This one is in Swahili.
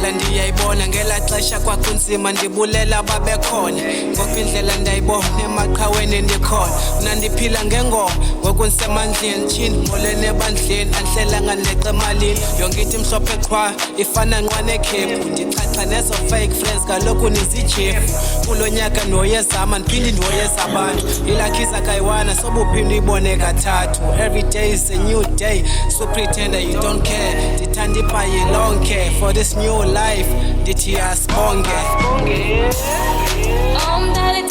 indlela ndiyayibona ngela xesha kwakunzima ndibulela babekhona ngoku indlela ndayibona emaqhaweni ndikhona mna ndiphila ngengoma ngoku ndisemandleni tshini molene ebandleni andihlelanga ndileqa emalini yonke ithi mhlophe qhwa ifana nqwa nekhepu ndichacha nezo fake friends kaloku nizijefu kulo nyaka noyezama ndiphinde ndiwoyezabantu ilakhiza kayiwana sobuphinde uyibone kathathu every day is a new day so pretender you don't care ndithanda ibhayi lonke for this new life ndithi asibonge Om Dali